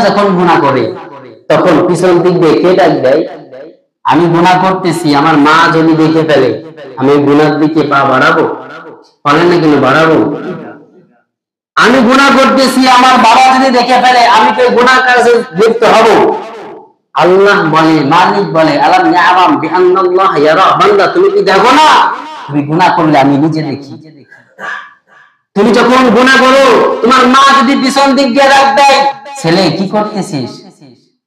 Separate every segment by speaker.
Speaker 1: যখন গুনাহ করে তখন পিছন দিক দিয়ে কে ডাক দেয়? আমি গুনাহ করতেছি, আমার মা যদি দেখে ফেলে আমি গুনার দিকে পা বাড়াবো? বলেন না, কিন্তু বাড়াবো? আমি গুনাহ করতেছি, আমার বাবা যদি দেখে ফেলে আমি তো গুনাহ কাজে লিপ্ত হব। আল্লাহ বলে, মালিক বলে, আলাম ইয়ালাম বিআন্নাল্লাহ ইয়ারা, বান্দা তুমি কি দেখো না তুমি গুনাহ করলে আমি নিজে দেখি। তুমি যখন গুনাহ করো তোমার মা যদি পিছন দিক দিয়ে ডাক দেয়, ছেলে কি করতেছিস,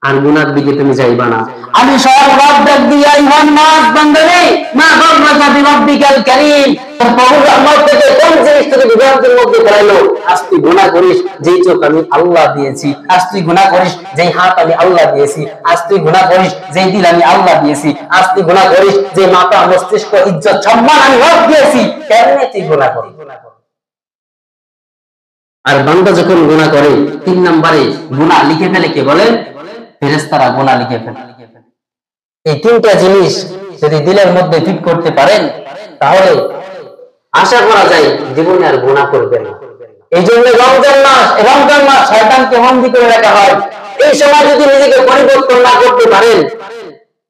Speaker 1: আর গুনার দিকে তুমি যাইবা না। আমি সব রব ডাক দিয়া ইমান নাস বান্দারে মা গররাকা বিরব্বিকাল কারীম, তোর প্রভুর রহমত থেকে কোন জিনিসটাকে বিভ্রান্তির মধ্যে ফেলাইলো? আজ তুই গুনাহ করিস যেই চোখ আমি আল্লাহ দিয়েছি, আজ তুই গুনাহ করিস যেই হাত আমি আল্লাহ দিয়েছি, আজ তুই গুনাহ করিস যেই দিল আমি আল্লাহ দিয়েছি, আজ তুই গুনাহ করিস যে মাথা মস্তিষ্ক ইজ্জত সম্মান আমি রব দিয়েছি, কেমনে তুই গুনাহ করিস? আর বান্দা যখন গুনাহ করে 3 নম্বরে গুনাহ লিখে ফেলে কে বলেন? ফেরেশতারা গুনাহ লিখে ফেলে। এই তিনটা জিনিস যদি দিলের মধ্যে ফিট করতে পারেন তাহলে আশা করা যায় জীবনে আর গুনাহ করবেন না। এই জন্য রমজান মাস শয়তানকে বন্দী করে রাখা হয়। এই সময় যদি নিজেকে পরিবর্তন না করতে পারেন,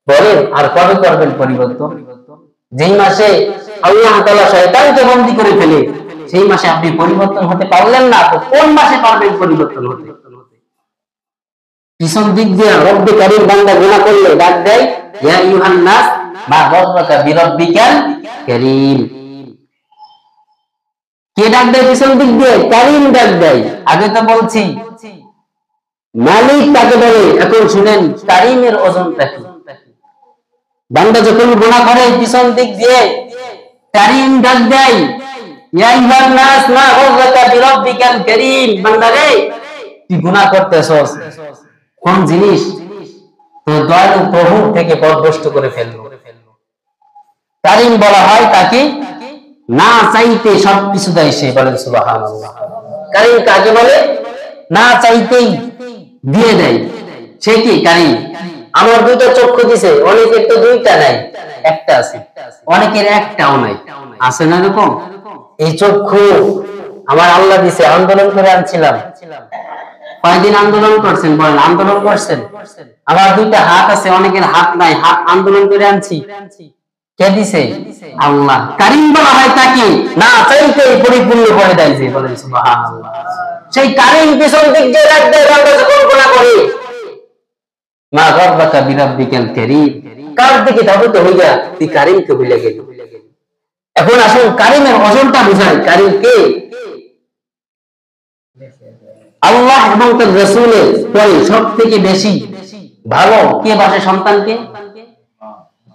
Speaker 1: বলেন আর কবে করবেন পরিবর্তন? যেই মাসে আল্লাহ তাআলা শয়তানকে বন্দী করে ফেলে সেই মাসে আপনি পরিবর্তন হতে পারলেন না, তো কোন মাসে পারবেন পরিবর্তন হতে? পিছন দিক দিয়ে রব্বে কারীম বান্দা গুনাহ করলে ডাক দেয়, ইয়া আইয়ুহান নাস মা গররাকা বিরব্বিকাল কারীম। কে ডাক দেয় পিছন দিক দিয়ে? কারীম ডাক দেয়। আগে তো বলছি মালিক তাকে বলে, এখন শুনেন কারীমের ওজনটা কি। বান্দা যখন গুনাহ করে পিছন দিক দিয়ে কারীম ডাক দেয়, ইয়া আইয়ুহান নাস মা গররাকা বিরব্বিকাল কারীম, বান্দা রে তুই গুনাহ করতেছস, কোন জিনিস তো দয়ালু প্রভু থেকে পথভ্রষ্ট করে ফেললো। কারীম বলা হয় তাকে না চাইতে সবকিছু দেয় সে, বলেন সুবহানাল্লাহ। কারীম কাকে বলে? না চাইতেই দিয়ে দেয়। সে কি কারীম? আমার দুইটা চক্ষু দিছে, অনেকের তো দুইটা নাই, একটা আছে, অনেকের একটাও নাই, আছে না এরকম? এই চক্ষু আমার আল্লাহ দিছে, আন্দোলন করে আনছিলাম। কয়দিন আন্দোলন করছেন বলেন? আন্দোলন করছেন। আমার দুইটা হাত আছে, অনেকের হাত নাই, হাত আন্দোলন করে আনছি। কে দিছে? আল্লাহ। কারীম বলা হয় তাকে না চাইতেই পরিপূর্ণ করে দেয় যে, বলেন সুবহানাল্লাহ। সেই কারীম পিছন দিক দিয়ে ডাক দেয় বান্দা যখন গুনাহ করে, মা গররাকা বিরব্বিকাল কারীম। কার দিকে ধাবিত হইয়া তুই কারীমকে ভুলে গেলি। এখন আসুন কারীমের ওজনটা বুঝাই। কারীম কে? আল্লাহ এবং তার রাসূলের পরে সবথেকে বেশি ভালো কে বাসে সন্তানকে?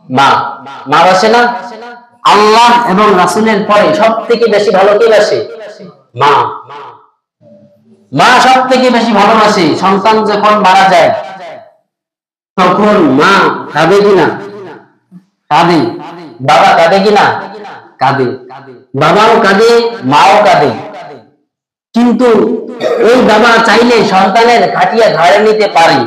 Speaker 1: মা। মা বাসে না? আল্লাহ এবং রাসূলের পরে সবথেকে বেশি ভালো কে বাসে? মা। মা সবথেকে বেশি ভালোবাসে। সন্তান যখন মারা যায় তখন মা কাঁদে কিনা? কাঁদে। বাবা কাঁদে কিনা? কাঁদে। বাবাও কাঁদে, মাও কাঁদে। কিন্তু ওই বাবা চাইলে সন্তানের খাটিয়া ঘাড়ে নিতে পারে,